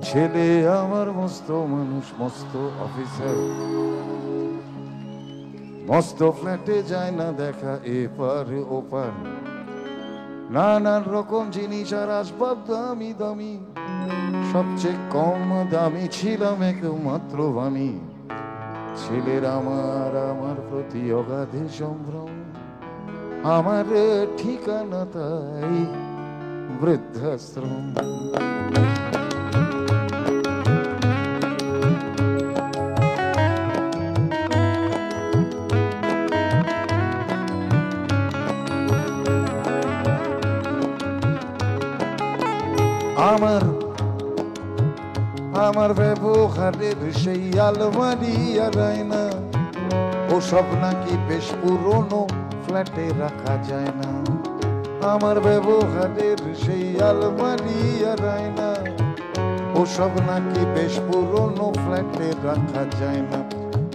ছেলে আমার মস্ত মানুষ, মস্ত অফিসার, মস্ত ফ্ল্যাটে যায় না দেখা এপার ওপার, নানান রকম জিনিস আর আসবাব দামি দামি, সবচেয়ে কম দামি ছিলাম একমাত্র আমি। ছেলের আমার আমার প্রতি অগাধে সম্ভ্রম, আমার ঠিকানা তাই বৃদ্ধাশ্রম। আমার আমার ব্যবহারের সেই আলমারি আর আয়না, ওসব নাকি বেশ পুরনো, ফ্ল্যাটে রাখা যায় না। আমার ব্যবহারের সেই আলমারি আর আয়না, ওসব নাকি বেশ পুরনো, ফ্ল্যাটে রাখা যায় না।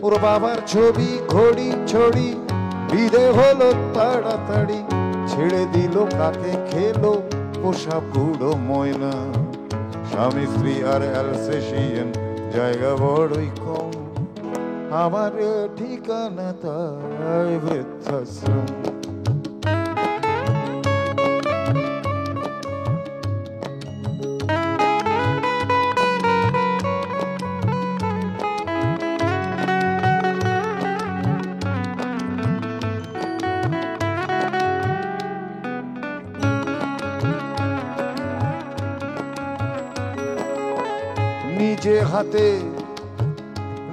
ওর বাবার ছবি ঘড়ি ছড়ি বিদে হলো তাড়াতাড়ি, ছেড়ে দিল কাকে খেলো পোষা বুড়ো ময়না। স্বামী স্ত্রী আর অ্যালসেশিয়ান জায়গা বড়ই কম, আমার ঠিকানা তাই বৃদ্ধাশ্রম।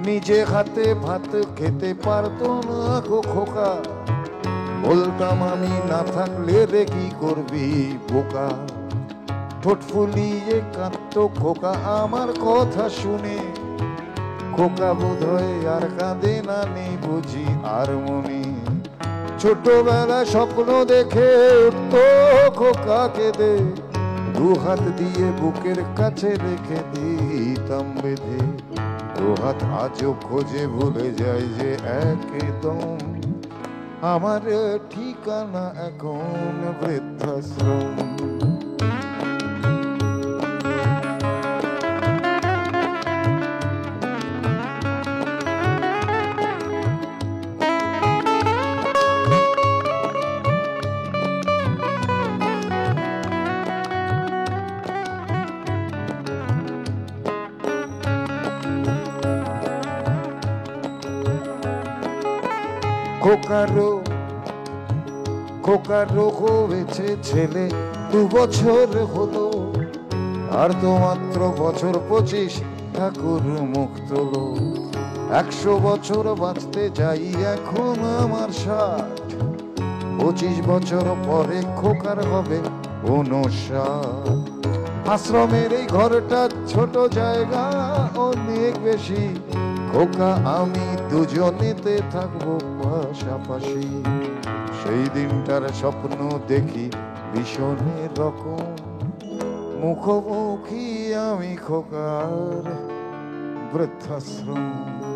নিজে হাতে ভাত খেতে পারতো না গো খোকা, বলতাম আমি না থাকলে রে কি করবি বোকা। ঠোঁট ফুলিয়ে কাঁদতো খোকা আমার কথা শুনে, খোকা বোধহয় আর কাঁদে না, নেই বুঝি আর মনে। ছোটবেলায় স্বপ্ন দেখে উঠতো খোকা কেঁদে, দু হাত দিয়ে বুকের কাছে রেখে দিতাম বেঁধে। দু হাত আজও খোঁজে ভুলে যায় যে একদম, আমার ঠিকানা এখন বৃদ্ধাশ্রম। খোকারো হয়েছে ছেলে 2 বছর হলো, আর তো মাত্র বছর 25, ঠাকুর মুখ তোলো। 100 বছর বাঁচতে যাই এখন আমার 60, 25 বছর পরে খোকার হবে 59। আশ্রমের এই ঘরটা ছোট, জায়গা অনেক বেশি, খোকা আমি দুজনেতে থাকবো পাশাপাশি। সেই দিনটার স্বপ্ন দেখি ভীষণ রকম, মুখোমুখি আমি খোকার বৃদ্ধাশ্রম।